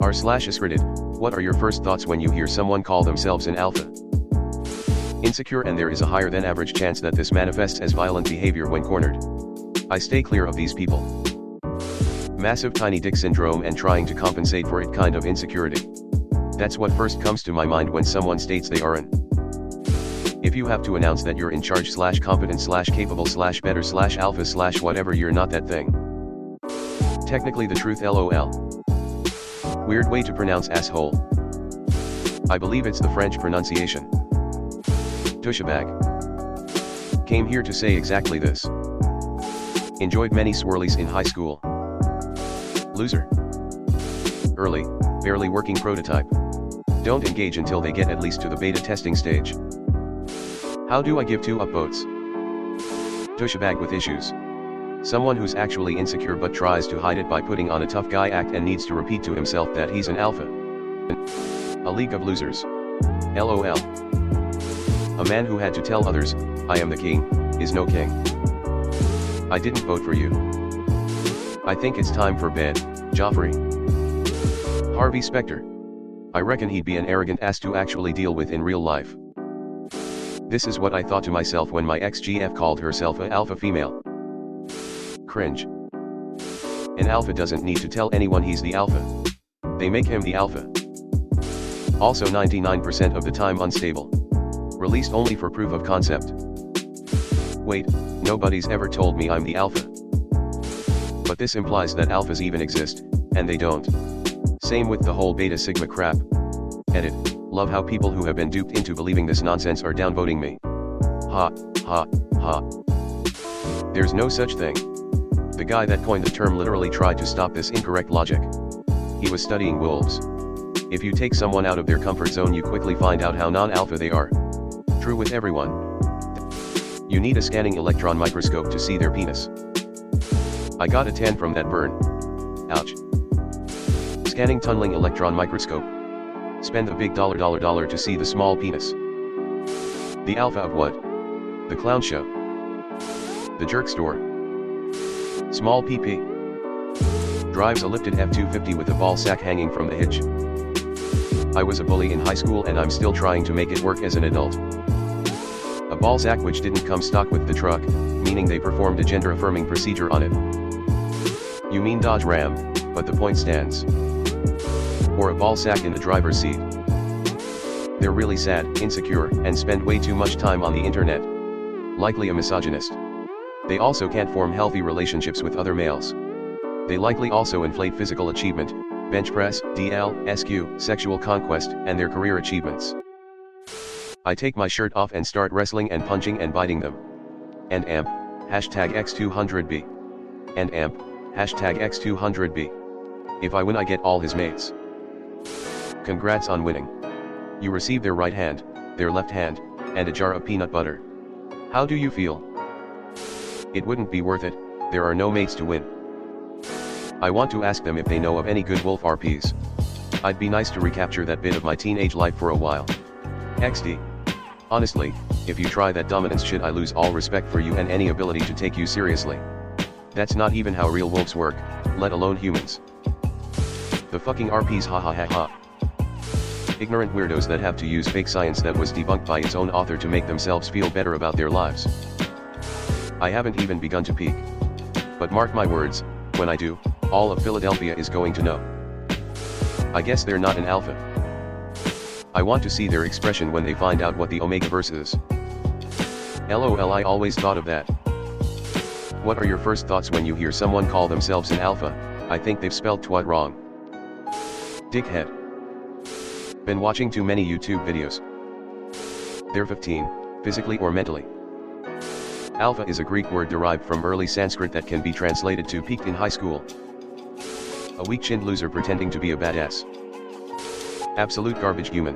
r/askreddit, what are your first thoughts when you hear someone call themselves an alpha? Insecure, and there is a higher than average chance that this manifests as violent behavior when cornered. I stay clear of these people. Massive tiny dick syndrome and trying to compensate for it kind of insecurity. That's what first comes to my mind when someone states they are an. If you have to announce that you're in charge / competent / capable / better / alpha / whatever, you're not that thing. Technically the truth, lol. Weird way to pronounce asshole. I believe it's the French pronunciation. Douchebag. Came here to say exactly this. Enjoyed many swirlies in high school. Loser. Early, barely working prototype. Don't engage until they get at least to the beta testing stage. How do I give 2 upvotes? Douchebag with issues. Someone who's actually insecure but tries to hide it by putting on a tough guy act and needs to repeat to himself that he's an alpha. A league of losers. LOL. A man who had to tell others, I am the king, is no king. I didn't vote for you. I think it's time for bed, Joffrey. Harvey Specter. I reckon he'd be an arrogant ass to actually deal with in real life. This is what I thought to myself when my ex-GF called herself an alpha female. Cringe. An alpha doesn't need to tell anyone he's the alpha. They make him the alpha. Also 99% of the time unstable. Released only for proof of concept. Wait, nobody's ever told me I'm the alpha. But this implies that alphas even exist, and they don't. Same with the whole beta sigma crap. Edit, love how people who have been duped into believing this nonsense are downvoting me. Ha, ha, ha. There's no such thing. The guy that coined the term literally tried to stop this incorrect logic. He was studying wolves. If you take someone out of their comfort zone, you quickly find out how non-alpha they are. True with everyone. You need a scanning electron microscope to see their penis. I got a tan from that burn. Ouch. Scanning tunneling electron microscope. Spend a big dollar to see the small penis. The alpha of what? The clown show. The jerk store. Small PP. Drives a lifted F-250 with a ball sack hanging from the hitch. I was a bully in high school and I'm still trying to make it work as an adult. A ball sack which didn't come stock with the truck, meaning they performed a gender-affirming procedure on it. You mean Dodge Ram, but the point stands. Or a ball sack in the driver's seat. They're really sad, insecure, and spend way too much time on the internet. Likely a misogynist. They also can't form healthy relationships with other males. They likely also inflate physical achievement, bench press, DL, SQ, sexual conquest, and their career achievements. I take my shirt off and start wrestling and punching and biting them. And amp, #X200B. And amp, #X200B. If I win, I get all his mates. Congrats on winning. You receive their right hand, their left hand, and a jar of peanut butter. How do you feel? It wouldn't be worth it, there are no mates to win. I want to ask them if they know of any good wolf RPs. I'd be nice to recapture that bit of my teenage life for a while. XD. Honestly, if you try that dominance shit, I lose all respect for you and any ability to take you seriously. That's not even how real wolves work, let alone humans. The fucking RPs, ha ha ha ha. Ignorant weirdos that have to use fake science that was debunked by its own author to make themselves feel better about their lives. I haven't even begun to peak. But mark my words, when I do, all of Philadelphia is going to know. I guess they're not an alpha. I want to see their expression when they find out what the Omegaverse is. LOL, I always thought of that. What are your first thoughts when you hear someone call themselves an alpha? I think they've spelled twat wrong. Dickhead. Been watching too many YouTube videos. They're 15, physically or mentally. Alpha is a Greek word derived from early Sanskrit that can be translated to peaked in high school. A weak-chinned loser pretending to be a badass. Absolute garbage human.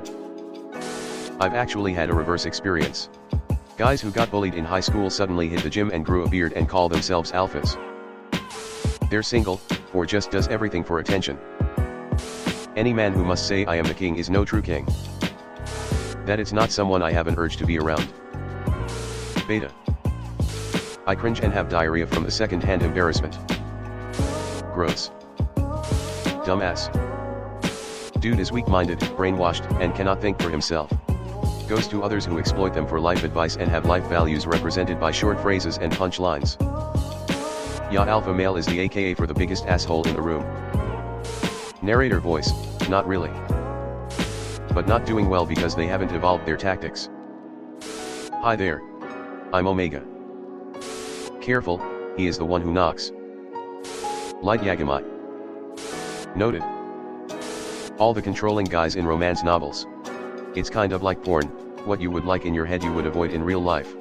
I've actually had a reverse experience. Guys who got bullied in high school suddenly hit the gym and grew a beard and call themselves alphas. They're single, or just does everything for attention. Any man who must say I am the king is no true king. That is not someone I have an urge to be around. Beta. I cringe and have diarrhea from the second-hand embarrassment. Gross. Dumbass. Dude is weak-minded, brainwashed, and cannot think for himself. Goes to others who exploit them for life advice and have life values represented by short phrases and punchlines. Ya alpha male is the aka for the biggest asshole in the room. Narrator voice, not really. But not doing well because they haven't evolved their tactics. Hi there. I'm Omega. Careful, he is the one who knocks. Light Yagamai. Noted. All the controlling guys in romance novels. It's kind of like porn, what you would like in your head you would avoid in real life.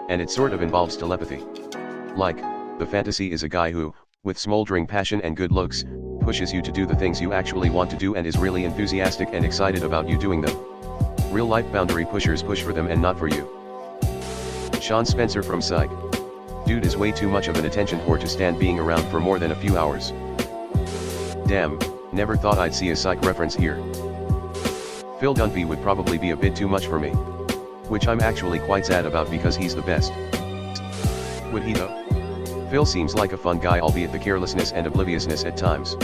And it sort of involves telepathy. Like, the fantasy is a guy who, with smoldering passion and good looks, pushes you to do the things you actually want to do and is really enthusiastic and excited about you doing them. Real life boundary pushers push for them and not for you. Sean Spencer from Psych. Dude is way too much of an attention whore to stand being around for more than a few hours. Damn, never thought I'd see a Psych reference here. Phil Dunphy would probably be a bit too much for me. Which I'm actually quite sad about because he's the best. Would he though? Phil seems like a fun guy, albeit the carelessness and obliviousness at times.